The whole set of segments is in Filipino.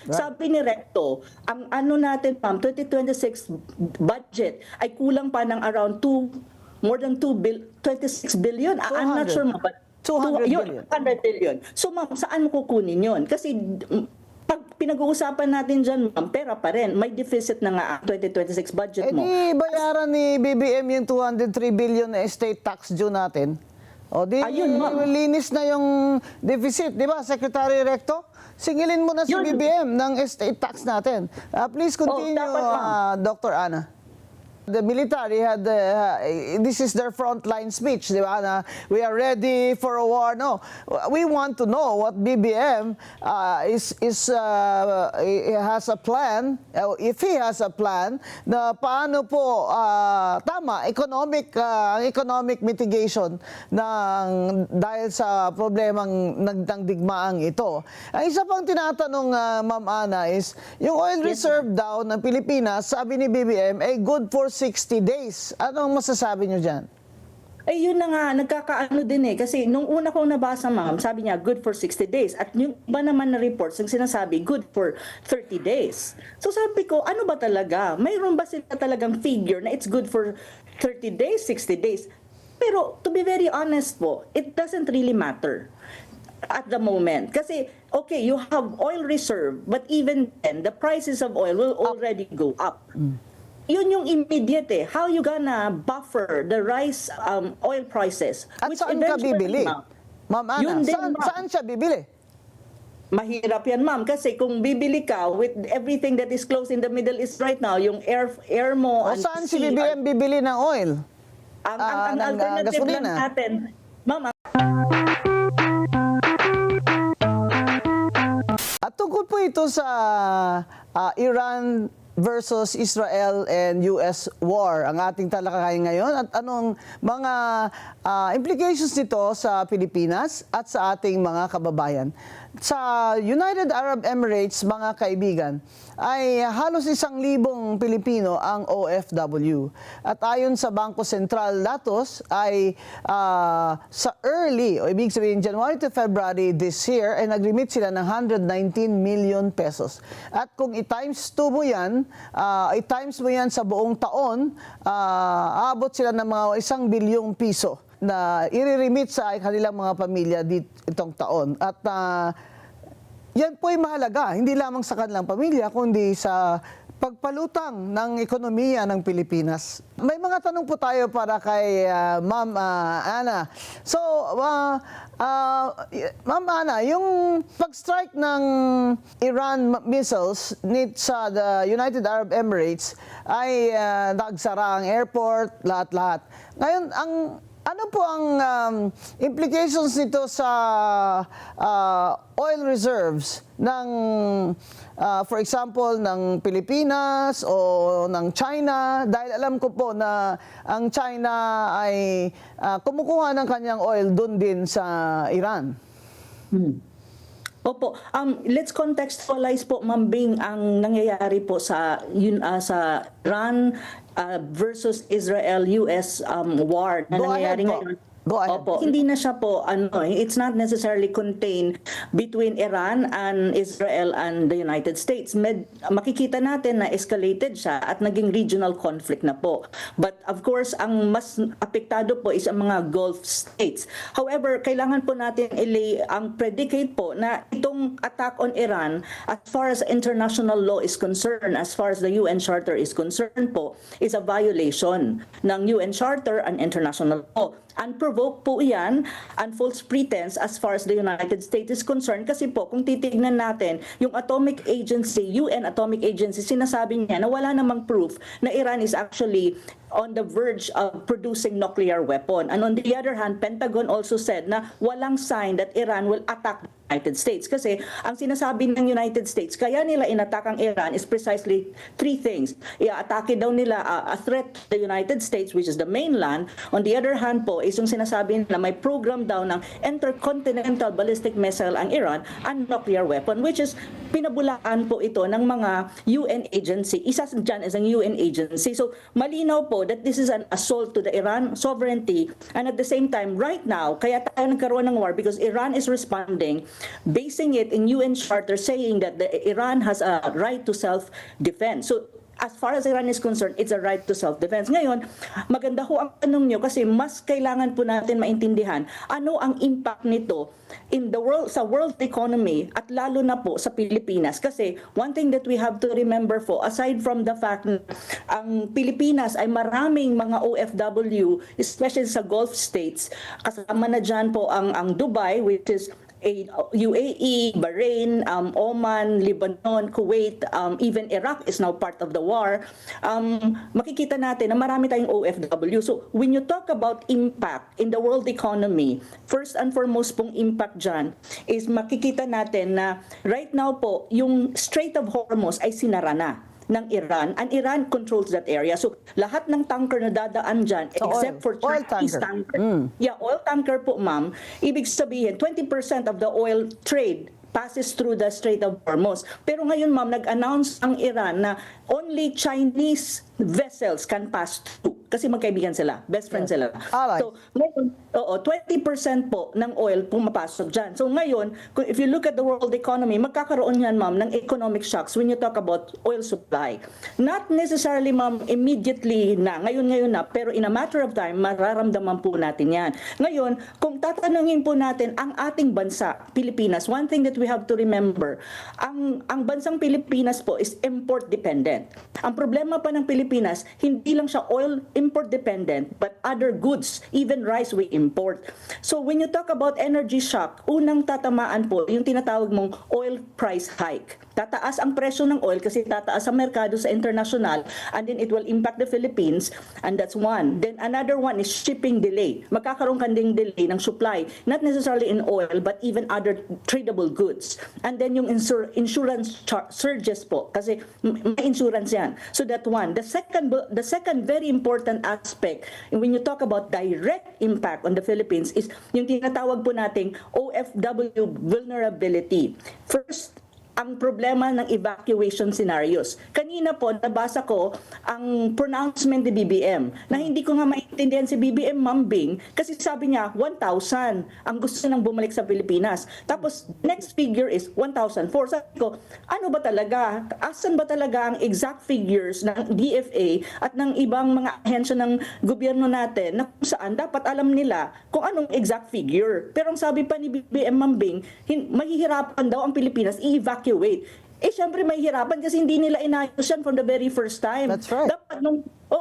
Sabi ni Recto, ang ano natin, ma'am, 2026 budget ay kulang pa ng around more than 26 billion. I'm not 200. sure, ma'am, but 200 billion. 100 billion. So, ma'am, saan mo kukunin yun? Kasi pag pinag-uusapan natin dyan, ma'am, pera pa rin. May deficit na nga ang 2026 budget mo. Di bayaran ni BBM yung 203 billion na estate tax due natin. O di Ayun, ma'am. linis na yung deficit, di ba, Secretary Recto? Singilin mo na si Yun. BBM ng estate tax natin. Please continue, dapat, ma'am. Dr. Ana. The military had, this is their frontline speech, di ba, na we are ready for a war. No, we want to know what BBM has a plan, if he has a plan, na paano po, tama, economic mitigation dahil sa problemang nagdangdigmaang ito. Ang isa pang tinatanong, Ma'am Ana, is yung oil reserve daw ng Pilipinas, sabi ni BBM, ay good for 60 days. Anong masasabi nyo dyan? Eh, yun na nga, nagkakaano din eh. Kasi nung una kong nabasa, ma'am, sabi niya, good for 60 days. At yung iba naman na reports, yung sinasabi, good for 30 days. So sabi ko, ano ba talaga? Mayroon ba sila talagang figure na it's good for 30 days, 60 days? Pero, to be very honest po, it doesn't really matter at the moment. Kasi, okay, you have oil reserve, but even then, the prices of oil will already go up. Yun yung immediate eh. How you gonna buffer the rise oil prices? At saan ka bibili? Ma'am Ana, saan siya bibili? Mahirap yan, ma'am. Kasi kung bibili ka with everything that is close in the Middle East right now, yung air mo... O saan si BBM bibili ng oil? Ang alternative lang natin, ma'am, at tungkol po ito sa Iran versus Israel and US war, ang ating talakayan ngayon, at anong mga implications nito sa Pilipinas at sa ating mga kababayan. Sa United Arab Emirates, mga kaibigan, ay halos 1,000 Pilipino ang OFW. At ayon sa Bangko Sentral datos ay sa early, o ibig sabihin January to February this year, ay nag-remit sila ng 119 million pesos. At kung i-times 2 mo yan, i-times mo yan sa buong taon, aabot sila ng mga 1 bilyong piso na i-remit sa kanilang mga pamilya itong taon. At yan po ay mahalaga, hindi lamang sa kanilang pamilya, kundi sa pagpalutang ng ekonomiya ng Pilipinas. May mga tanong po tayo para kay Ma'am Ana. So, Ma'am Ana, yung pag-strike ng Iran missiles sa the United Arab Emirates ay nagsara ang airport, lahat-lahat. Ngayon, ano po ang implications nito sa oil reserves ng, for example, ng Pilipinas o ng China? Dahil alam ko po na ang China ay kumukuha ng kanyang oil doon din sa Iran. Opo. Let's contextualize po, Ma'am Bing, ang nangyayari po sa Iran versus Israel-US war na nangyayari ngayon. Go ahead. Opo, hindi na siya po, it's not necessarily contained between Iran and Israel and the United States. Makikita natin na escalated siya at naging regional conflict na po. But of course, ang mas apektado po is ang mga Gulf states. However, kailangan po natin ang predicate po na itong attack on Iran, as far as international law is concerned, as far as the UN Charter is concerned po, is a violation ng UN Charter and international law. Unprovoked po yan, and false pretense as far as the United States is concerned. Kasi po, kung titignan natin, yung Atomic Agency, UN Atomic Agency, sinasabi niya na wala namang proof na Iran is actually on the verge of producing nuclear weapon. And on the other hand, Pentagon also said na walang sign that Iran will attack the United States. Kasi ang sinasabi ng United States, kaya nila inattack ang Iran is precisely 3 things. I-atake daw nila a threat to the United States, which is the mainland. On the other hand po, is yung sinasabi na may program daw ng intercontinental ballistic missile ang Iran and nuclear weapon, which is pinabulaan po ito ng mga UN agency. Isa dyan is ang UN agency. So malinaw po that this is an assault to the Iran sovereignty, and at the same time, right now, kaya tayo nagkaroon ng war because Iran is responding basing it in UN Charter saying that Iran has a right to self-defense. So as far as Iran is concerned, it's a right to self-defense. Ngayon, maganda ho ang tanong nyo kasi mas kailangan po natin maintindihan ano ang impact nito in the world, sa world economy at lalo na po sa Pilipinas. Kasi one thing that we have to remember po, aside from the fact na ang Pilipinas ay maraming mga OFW, especially sa Gulf states, kasama na dyan po ang Dubai, which is UAE, Bahrain, Oman, Lebanon, Kuwait, even Iraq is now part of the war. Makikita natin na marami tayong OFW. So when you talk about impact in the world economy, first and foremost pong impact dyan is makikita natin na right now po, yung Strait of Hormuz ay sinara na ng Iran, and Iran controls that area. So, lahat ng tanker na dadaan dyan, except for Chinese tanker. Yeah, oil tanker po, ma'am. Ibig sabihin, 20% of the oil trade passes through the Strait of Hormuz. Pero ngayon, ma'am, nag-announce ang Iran na only Chinese vessels can pass through. Kasi magkaibigan sila, best friends sila. Alright. So, ngayon, 20% po ng oil pumapasok dyan. So ngayon, if you look at the world economy, magkakaroon yan, ma'am, ng economic shocks when you talk about oil supply. Not necessarily, ma'am, immediately na, ngayon na, pero in a matter of time, mararamdaman po natin yan. Ngayon, kung tatanungin po natin ang ating bansa, Pilipinas, one thing that we have to remember, ang bansang Pilipinas po is import dependent. Ang problema pa ng Pilipinas, hindi lang siya oil import dependent, but other goods, even rice we import. So when you talk about energy shock, unang tatamaan po yung tinatawag mong oil price hike. Tataas ang presyo ng oil kasi tataas ang merkado sa international, and then it will impact the Philippines, and that's one. Then another one is shipping delay. Magkakaroon kanding delay ng supply, not necessarily in oil, but even other tradable goods. And then yung insurance surges po, kasi may insurance yan. So that one. The second very important aspect, when you talk about direct impact on the Philippines, is yung tinatawag po nating OFW vulnerability. First, ang problema ng evacuation scenarios. Kanina po, nabasa ko ang pronouncement ni BBM na hindi ko nga maintindihan si BBM Mambing kasi sabi niya 1,000 ang gusto nang bumalik sa Pilipinas. Tapos next figure is 1,004. Sabi ko, ano ba talaga? Asan ba talaga ang exact figures ng DFA at ng ibang mga ahensya ng gobyerno natin na kung saan dapat alam nila kung anong exact figure. Pero ang sabi pa ni BBM Mambing, mahihirapan daw ang Pilipinas i-evacuate. Eh, syempre mahihirapan kasi hindi nila inayos yan from the very first time. That's right.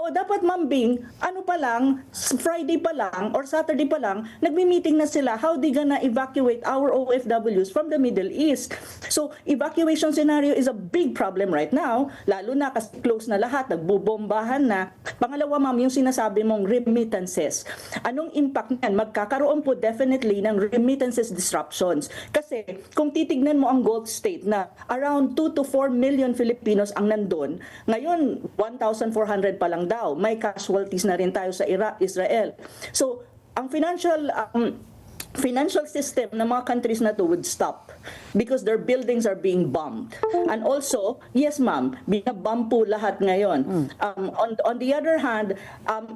Dapat Mambing, ano pa lang, Friday pa lang or Saturday pa lang, nagmi-meeting na sila how they gonna evacuate our OFWs from the Middle East. So, evacuation scenario is a big problem right now, lalo na kasi close na lahat, nagbubombahan na. Pangalawa, ma'am, yung sinasabi mong remittances. Anong impact niyan? Magkakaroon po definitely ng remittances disruptions. Kasi kung titignan mo ang Gulf state na around 2 to 4 million Filipinos ang nandun, ngayon 1,400 pa lang daw. May casualties na rin tayo sa Israel. So, ang financial system ng mga countries na to would stop because their buildings are being bombed. And also, yes ma'am, binabomb po lahat ngayon. On the other hand,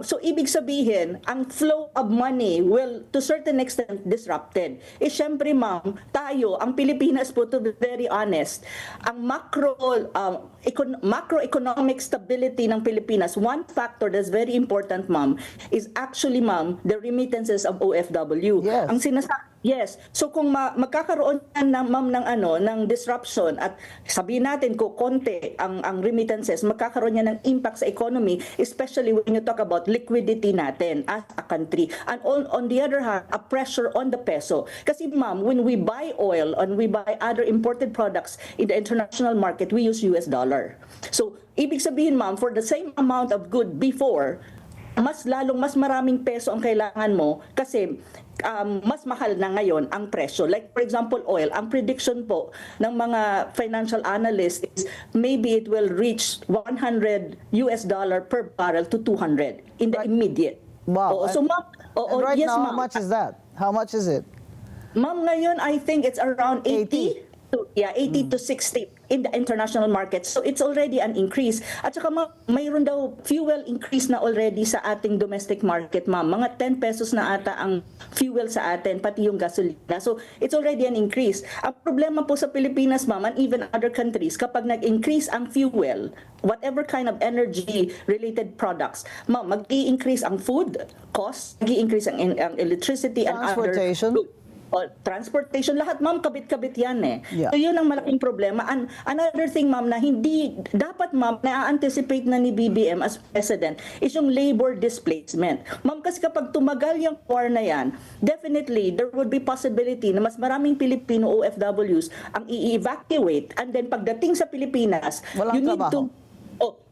so ibig sabihin, ang flow of money will to certain extent disrupted. Eh syempre ma'am, tayo, ang Pilipinas po, to be very honest, ang macroeconomic stability ng Pilipinas, one factor that's very important ma'am, is actually ma'am, the remittances of OFW. Yes. Yes. So kung magkakaroon ng ma'am ng disruption at sabihin natin ko konti ang remittances, magkakaroon niya ng impact sa economy, especially when you talk about liquidity natin as a country. And on the other hand, a pressure on the peso. Kasi ma'am, when we buy oil and we buy other imported products in the international market, we use US dollar. So ibig sabihin ma'am, for the same amount of good before, mas maraming peso ang kailangan mo kasi mas mahal na ngayon ang presyo. Like for example, oil, ang prediction po ng mga financial analysts is maybe it will reach $100 per barrel to 200 in the immediate. Wow. So ma'am, and right yes now, ma'am. how much is that? How much is it? Ma'am, ngayon I think it's around 80. 80 to 60 in the international market. So it's already an increase. At saka mayroon daw fuel increase na already sa ating domestic market, ma'am. Mga 10 pesos na ata ang fuel sa atin, pati yung gasolina. So it's already an increase. Ang problema po sa Pilipinas, ma'am, and even other countries, kapag nag-increase ang fuel, whatever kind of energy-related products, ma'am, mag-i-increase ang food cost, mag-i-increase ang electricity and other Transportation. transportation, lahat, ma'am, kabit-kabit yan eh. Yeah. So yun ang malaking problema. And another thing, ma'am, na hindi dapat, ma'am, na-anticipate na ni BBM as president is yung labor displacement. Ma'am, kasi kapag tumagal yung war na yan, definitely there would be possibility na mas maraming Pilipino OFWs ang i-evacuate, and then pagdating sa Pilipinas, Walang you need trabaho.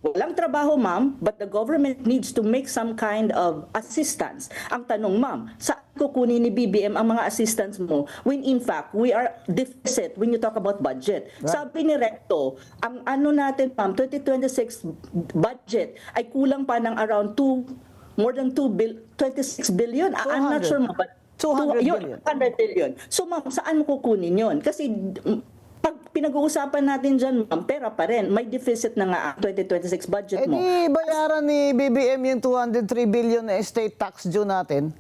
walang trabaho, ma'am, but the government needs to make some kind of assistance. Ang tanong, ma'am, saan kukunin ni BBM ang mga assistance mo when in fact we are deficit when you talk about budget? Right. Sabi ni Recto, ang ano natin, ma'am, 2026 budget ay kulang pa ng around more than 26 billion. I'm not 200. sure, ma'am, but 200 billion. 200 billion. So, ma'am, saan mo kukunin yun? Kasi pag pinag-uusapan natin dyan, ma'am, pera pa rin. May deficit na nga ang 2026 budget mo. di bayaran ni BBM yung 203 billion na estate tax due natin.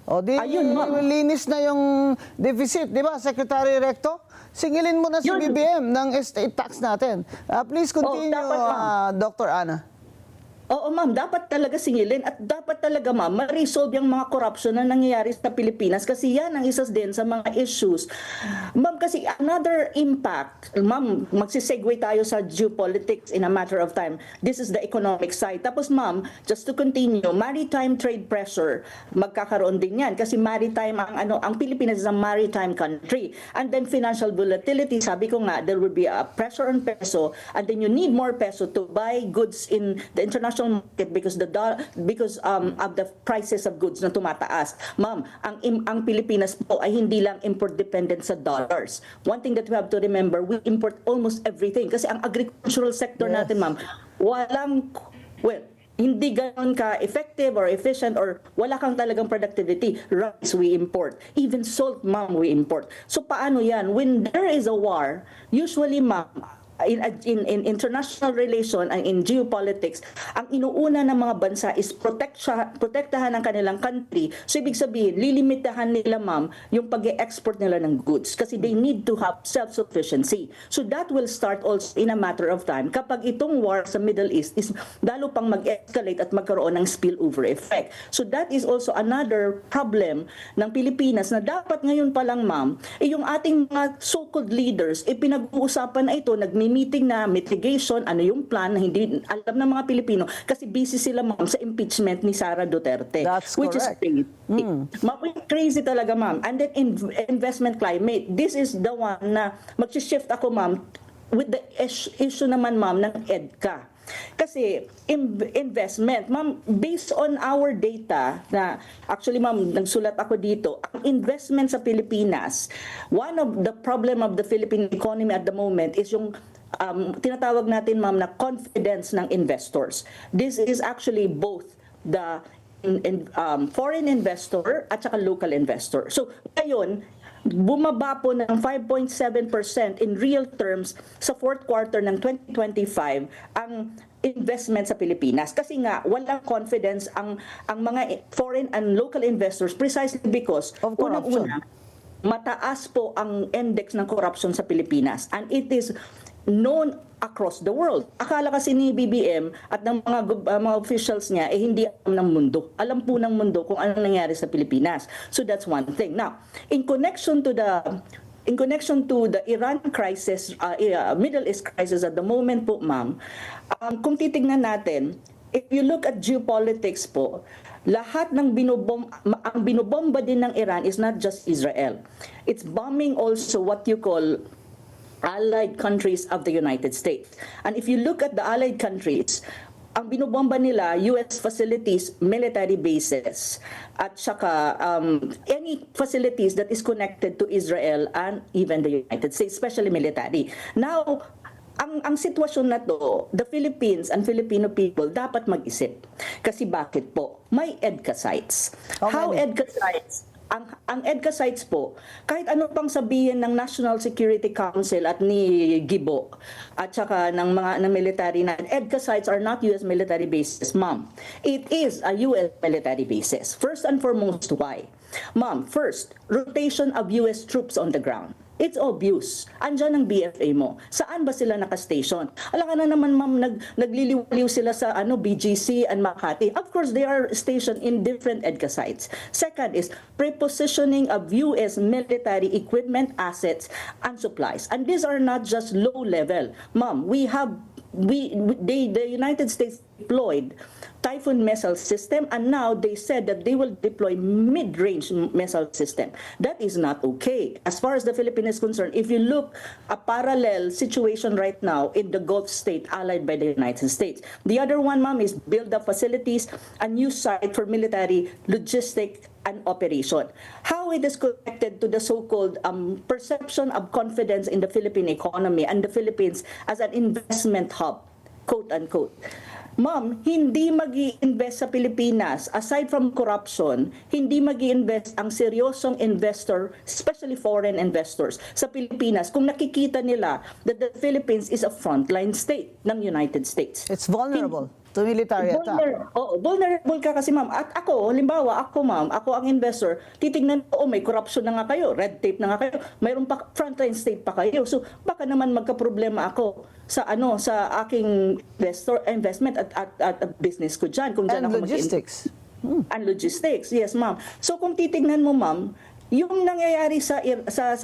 O di Ayun, ma'am. linis na yung deficit, di ba, Secretary Recto? Singilin mo na si Yun. BBM ng estate tax natin. Please continue, dapat, ma'am. Dr. Ana. Oo, ma'am, dapat talaga singilin at dapat talaga, ma'am, ma-resolve yung mga corruption na nangyayari sa Pilipinas kasi yan ang isa din sa mga issues. Ma'am, kasi another impact, ma'am, magsisegue tayo sa geopolitics in a matter of time. This is the economic side. Tapos, ma'am, just to continue, maritime trade pressure, magkakaroon din yan kasi maritime, ang Pilipinas is a maritime country. And then financial volatility, sabi ko nga, there will be a pressure on peso and then you need more peso to buy goods in the international market because of the prices of goods na tumataas. Ma'am, ang Pilipinas po ay hindi lang import dependent sa dollars. One thing that we have to remember, we import almost everything kasi ang agricultural sector Yes. natin, ma'am, hindi ganoon ka-effective or efficient or wala kang talagang productivity. Rice we import. Even salt, ma'am, we import. So paano yan? When there is a war, usually, ma'am, in international relation and in geopolitics, ang inuuna ng mga bansa is protektahan ng kanilang country. So ibig sabihin, lilimitahan nila, ma'am, yung pag-export nila ng goods kasi they need to have self-sufficiency. So that will start also in a matter of time. Kapag itong war sa Middle East is lalo pang mag-escalate at magkaroon ng spillover effect. So that is also another problem ng Pilipinas na dapat ngayon pa lang, ma'am, yung ating mga so-called leaders, pinag-uusapan na ito, meeting na mitigation, ano yung plan na hindi alam ng mga Pilipino kasi busy sila, ma'am, sa impeachment ni Sara Duterte. That's which correct. is crazy. Crazy talaga, ma'am. And then investment climate. This is the one na mag-shift ako, ma'am, with the issue naman, ma'am, ng EDCA. Kasi investment, ma'am, based on our data na actually, ma'am, nagsulat ako dito, ang investment sa Pilipinas, one of the problem of the Philippine economy at the moment is yung tinatawag natin, ma'am, na confidence ng investors. This is actually both the foreign investor at saka local investor. So ngayon, bumaba po ng 5.7% in real terms sa fourth quarter ng 2025 ang investment sa Pilipinas kasi nga walang confidence ang mga foreign and local investors precisely because Of corruption. unang-una mataas po ang index ng corruption sa Pilipinas and it is known across the world. Akala kasi ni BBM at ng mga officials niya hindi alam ng mundo. Alam po ng mundo kung ano nangyari sa Pilipinas. So that's one thing. Now, in connection to the Iran crisis, Middle East crisis at the moment po, ma'am, kung titignan natin, if you look at geopolitics po, lahat ng ang binobomba din ng Iran is not just Israel. It's bombing also what you call allied countries of the United States. And if you look at the allied countries, ang binobomba nila, US facilities, military bases, at saka any facilities that is connected to Israel and even the United States, especially military. Now, ang sitwasyon na to, the Philippines and Filipino people dapat mag-isip. Kasi bakit po? May EDCA sites. How many? EDCA sites? ang EDCA sites po, kahit ano pang sabihin ng National Security Council at ni Gibo at saka ng mga ng military na EDCA sites are not US military bases, ma'am. It is a US military bases. First and foremost, why? Ma'am, first, rotation of US troops on the ground. It's obvious. Andyan ang BFA mo. Saan ba sila nakastation? Alam ka na naman, ma'am, nagliliwaliw sila sa BGC and Makati. Of course, they are stationed in different EDCA sites. Second is prepositioning of US military equipment, assets, and supplies. And these are not just low level. Ma'am, the United States deployed Typhoon missile system, and now they said that they will deploy mid-range missile system. That is not okay. As far as the Philippines is concerned, if you look a parallel situation right now in the Gulf state allied by the United States. The other one, ma'am, is build up facilities, a new site for military logistic and operation. How it is connected to the so-called perception of confidence in the Philippine economy and the Philippines as an investment hub, quote-unquote. Ma'am, hindi mag-i-invest sa Pilipinas, aside from corruption, hindi mag-i-invest ang seryosong investor, especially foreign investors, sa Pilipinas kung nakikita nila that the Philippines is a frontline state ng United States. It's vulnerable to military attack. Vulnerable ka kasi, ma'am. At ako, halimbawa, ako ang investor, titignan ko, may corruption na nga kayo, red tape na nga kayo, mayroon pa frontline state pa kayo. So, baka naman magka-problema ako sa aking investment at business ko diyan kung diyan And ako logistics. And logistics, yes, ma'am. So kung titignan mo, ma'am, yung nangyayari sa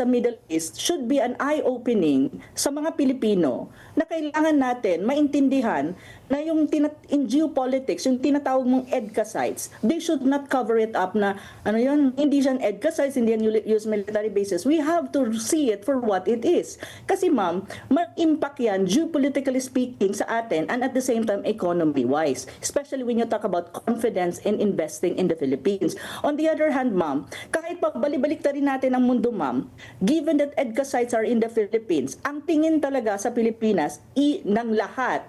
Middle East should be an eye-opening sa mga Pilipino na kailangan natin maintindihan na yung in geopolitics, yung tinatawag mong EDCA sites, they should not cover it up na hindi yan EDCA sites, hindi yan US military bases. We have to see it for what it is. Kasi ma'am, mag-impact yan geopolitically speaking sa atin and at the same time economy-wise, especially when you talk about confidence in investing in the Philippines. On the other hand, ma'am, kahit balik rin natin ang mundo, ma'am, given that EDCA sites are in the Philippines, ang tingin talaga sa Pilipinas ng lahat,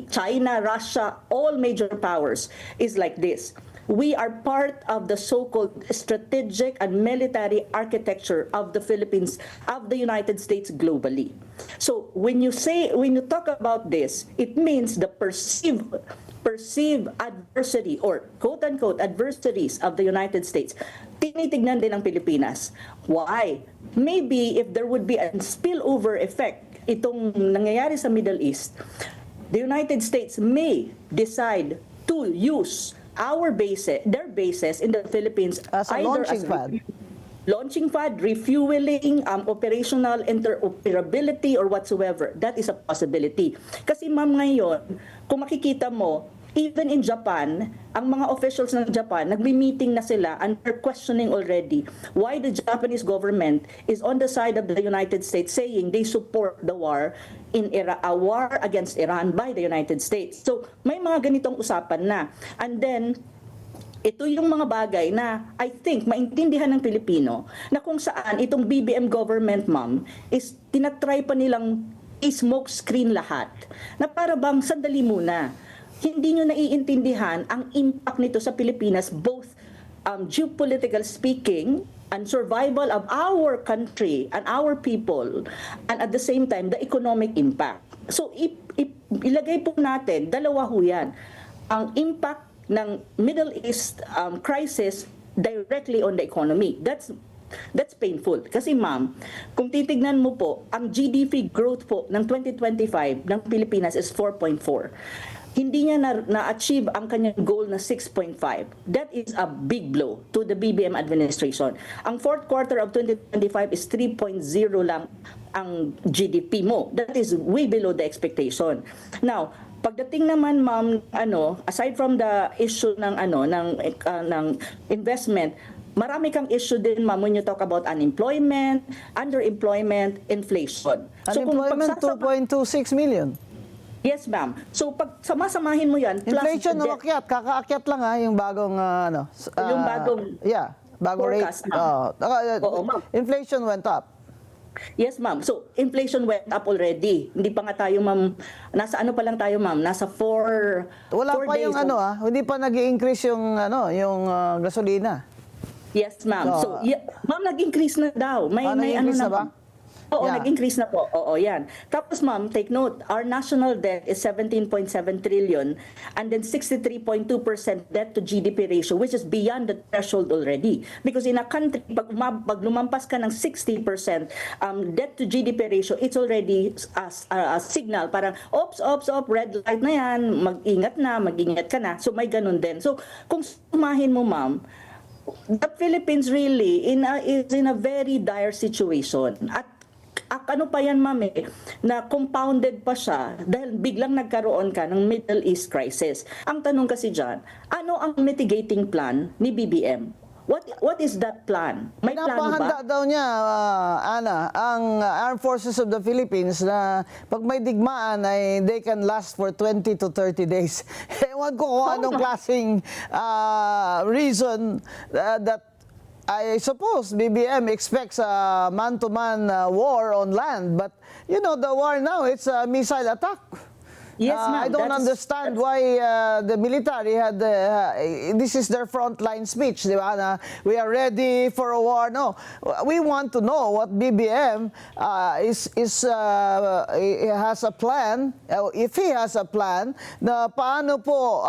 China, Russia, all major powers, is like this. We are part of the so-called strategic and military architecture of the Philippines, of the United States globally. So when you talk about this, it means the perceived adversary or quote-unquote adversaries of the United States, tinitignan din ang Pilipinas. Why? Maybe if there would be a spillover effect, itong nangyayari sa Middle East, the United States may decide to use their bases in the Philippines as a launching pad, refueling, operational interoperability or whatsoever. That is a possibility. Kasi ma'am, ngayon, kung makikita mo, even in Japan, ang mga officials ng Japan, nagmi-meeting na sila and they're questioning already why the Japanese government is on the side of the United States saying they support the war a war against Iran by the United States. So, may mga ganitong usapan na. And then, ito yung mga bagay na I think maintindihan ng Pilipino na kung saan itong BBM government, ma'am, is tinatry pa nilang i-smoke screen lahat. Na para bang sandali muna, hindi nyo naiintindihan ang impact nito sa Pilipinas, both geopolitical speaking and survival of our country and our people, and at the same time, the economic impact. So, ilagay po natin, dalawa ho yan, ang impact ng Middle East crisis directly on the economy. That's painful. Kasi ma'am, kung titignan mo po, ang GDP growth po ng 2025 ng Pilipinas is 4.4. Hindi niya na-achieve ang kanyang goal na 6.5. That is a big blow to the BBM administration. Ang fourth quarter of 2025 is 3.0 lang ang GDP mo. That is way below the expectation. Now, pagdating naman, ma'am, aside from the issue ng investment, marami kang issue din, ma'am, when you talk about unemployment, underemployment, inflation. Unemployment, 2.26 million. Yes, ma'am. So, pag samasamahin mo yan, inflation umakyat, kakaakyat lang yung bagong, yung bagong bagong forecast, rate. Oo, ma'am. Inflation went up. Yes, ma'am. So, inflation went up already. Hindi pa nga tayo, ma'am, nasa ano pa lang tayo, ma'am, nasa 4 Wala pa days. yung hindi pa nag-i-increase yung gasolina. Yes, ma'am. So, ma'am, nag-increase na daw. Nag-increase na ba? Ma'am. Oo, Yeah. nag-increase na po. Oo, yan. Tapos, ma'am, take note, our national debt is 17.7 trillion and then 63.2% debt to GDP ratio, which is beyond the threshold already. Because in a country, pag lumampas ka ng 60% debt to GDP ratio, it's already a signal. Parang, ops, red light na yan, mag-ingat ka na. So, may ganun din. So, kung sumahin mo, ma'am, the Philippines really is in a very dire situation. At ano pa yan, ma'am, na compounded pa siya dahil biglang nagkaroon ka ng Middle East crisis. Ang tanong kasi dyan, ano ang mitigating plan ni BBM? What is that plan? May plano Pinapahanda ba? daw niya, Ana, ang Armed Forces of the Philippines na pag may digmaan ay they can last for 20 to 30 days. Ewan ko kung anong klaseng reason that I suppose BBM expects a man-to-man war on land, but you know the war now, it's a missile attack. Yes, ma'am. I don't understand why the military had this is their frontline speech, di ba? Na we are ready for a war. No, we want to know what BBM has a plan. If he has a plan, na paano po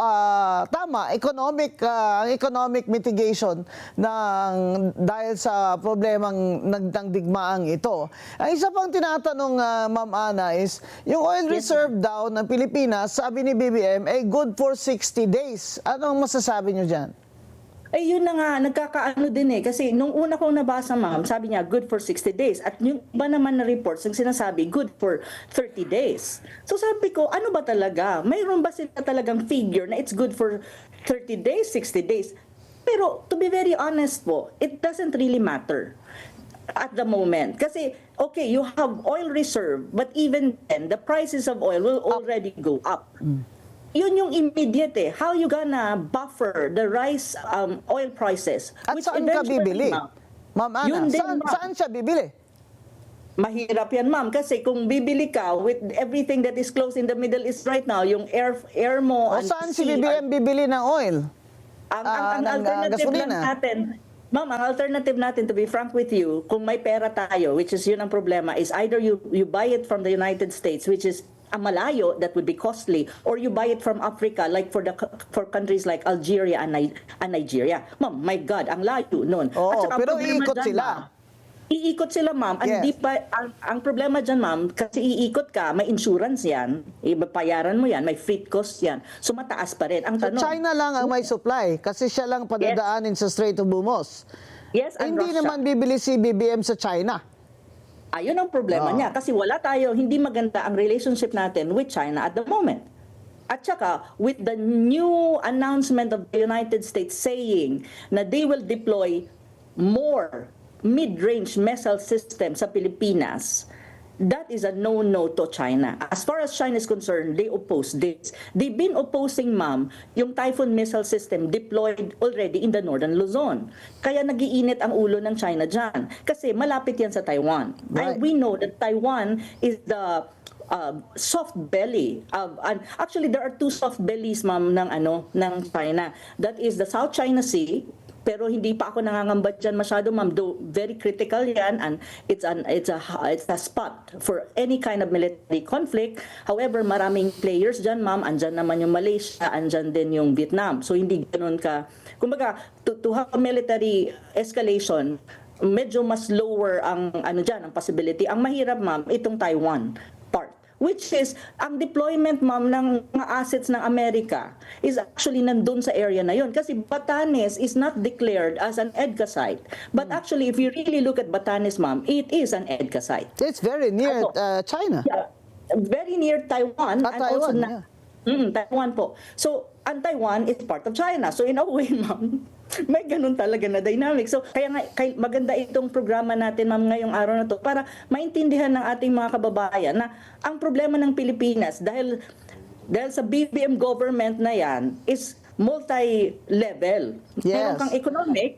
tama economic mitigation dahil sa problemang nagdigmaang ito. Ang isa pang tinatanong, Ma'am Ana, is yung oil reserve daw ng Pilipinas, sabi ni BBM, ay good for 60 days. Anong masasabi nyo dyan? Eh, yun na nga, nagkakaano din Kasi nung una kong nabasa, ma'am, sabi niya, good for 60 days. At yung iba naman na reports, yung sinasabi, good for 30 days. So sabi ko, ano ba talaga? Mayroon ba sila talagang figure na it's good for 30 days, 60 days? Pero to be very honest po, it doesn't really matter at the moment. Kasi, okay, you have oil reserve, but even then, the prices of oil will already go up. Yun yung immediate How you gonna buffer the rise oil prices? At Which saan ka eventually, bibili? ma'am, Ma'am Ana, yun din, ma'am. saan siya bibili? Mahirap yan, ma'am, kasi kung bibili ka with everything that is close in the Middle East right now, yung air mo, O saan si BBM bibili ng oil? ang ng alternative lang gasolina? natin, ma'am, ang alternative natin, to be frank with you, kung may pera tayo, which is yun ang problema, is either you buy it from the United States, which is malayo, that would be costly, or you buy it from Africa, like for countries like Algeria and Nigeria. Ma'am, my God, ang layo nun. Oo, saka ang pero problema iikot dyan, sila. ma'am, iikot sila, ma'am. Yes. Ang problema dyan, ma'am, kasi iikot ka, may insurance yan, ibabayaran mo yan, may freight cost yan. So mataas pa rin. Ang So tanong, China lang ang may supply kasi siya lang padadaanin sa Strait of Hormuz. yes, and Hindi Russia. naman bibili si BBM sa China. Ayun ang problema niya kasi hindi maganda ang relationship natin with China at the moment. At saka, with the new announcement of the United States saying na they will deploy more mid-range missile system sa Pilipinas, that is a no-no to China. As far as China is concerned, they oppose this. They've been opposing, ma'am, yung Typhoon missile system deployed already in the northern Luzon. Kaya nagiinit ang ulo ng China dyan. Kasi malapit yan sa Taiwan. Right. And we know that Taiwan is the soft belly and actually there are two soft bellies, ma'am, ng China. That is the South China Sea, pero hindi pa ako nangangamba dyan masyado, ma'am, though very critical yan, and it's a spot for any kind of military conflict. However, maraming players dyan, ma'am. Andyan naman yung Malaysia, andyan din yung Vietnam. So hindi ganun ka, kumbaga, to have a military escalation, medyo mas lower ang ang possibility. Ang mahirap, ma'am, itong Taiwan part, which is ang deployment, ma'am, ng mga assets ng Amerika is actually nandun sa area na yon. Kasi Batanes is not declared as an EDCA site. But actually, if you really look at Batanes, ma'am, it is an EDCA site. It's very near China. Yeah, very near Taiwan. Ah, and also Taiwan, Taiwan po. So, ang Taiwan is part of China. So, in a way, ma'am, may ganun talaga na dynamic. So, kaya maganda itong programa natin, ma'am, ngayong araw na to para maintindihan ng ating mga kababayan na ang problema ng Pilipinas dahil sa BBM government na yan is multi-level. Yes. Mayroon kang economic,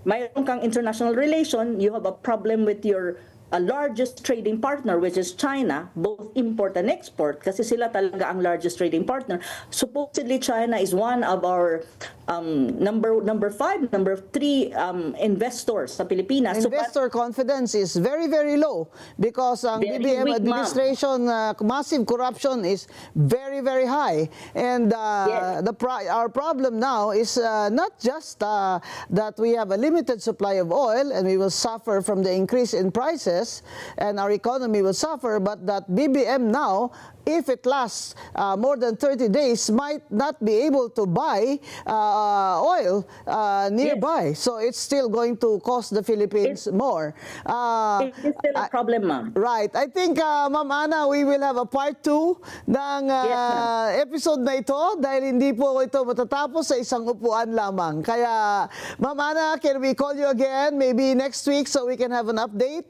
mayroon kang international relation, you have a problem with your largest trading partner, which is China, both import and export, kasi sila talaga ang largest trading partner. Supposedly, China is one of our number 5, number 3 investors sa Pilipinas. Investor confidence is very, very low because ang Very BBM weak, ma'am. administration, massive corruption is very, very high. And Yes. our problem now is not just that we have a limited supply of oil and we will suffer from the increase in prices and our economy will suffer, but that BBM now, if it lasts more than 30 days, might not be able to buy oil nearby. So it's still going to cost the Philippines more. It is still a problem, ma'am. Right. I think, Ma'am Ana, we will have a part 2 ng Yes, episode na ito dahil hindi po ito matatapos sa isang upuan lamang. Kaya, Ma'am Ana, can we call you again maybe next week so we can have an update?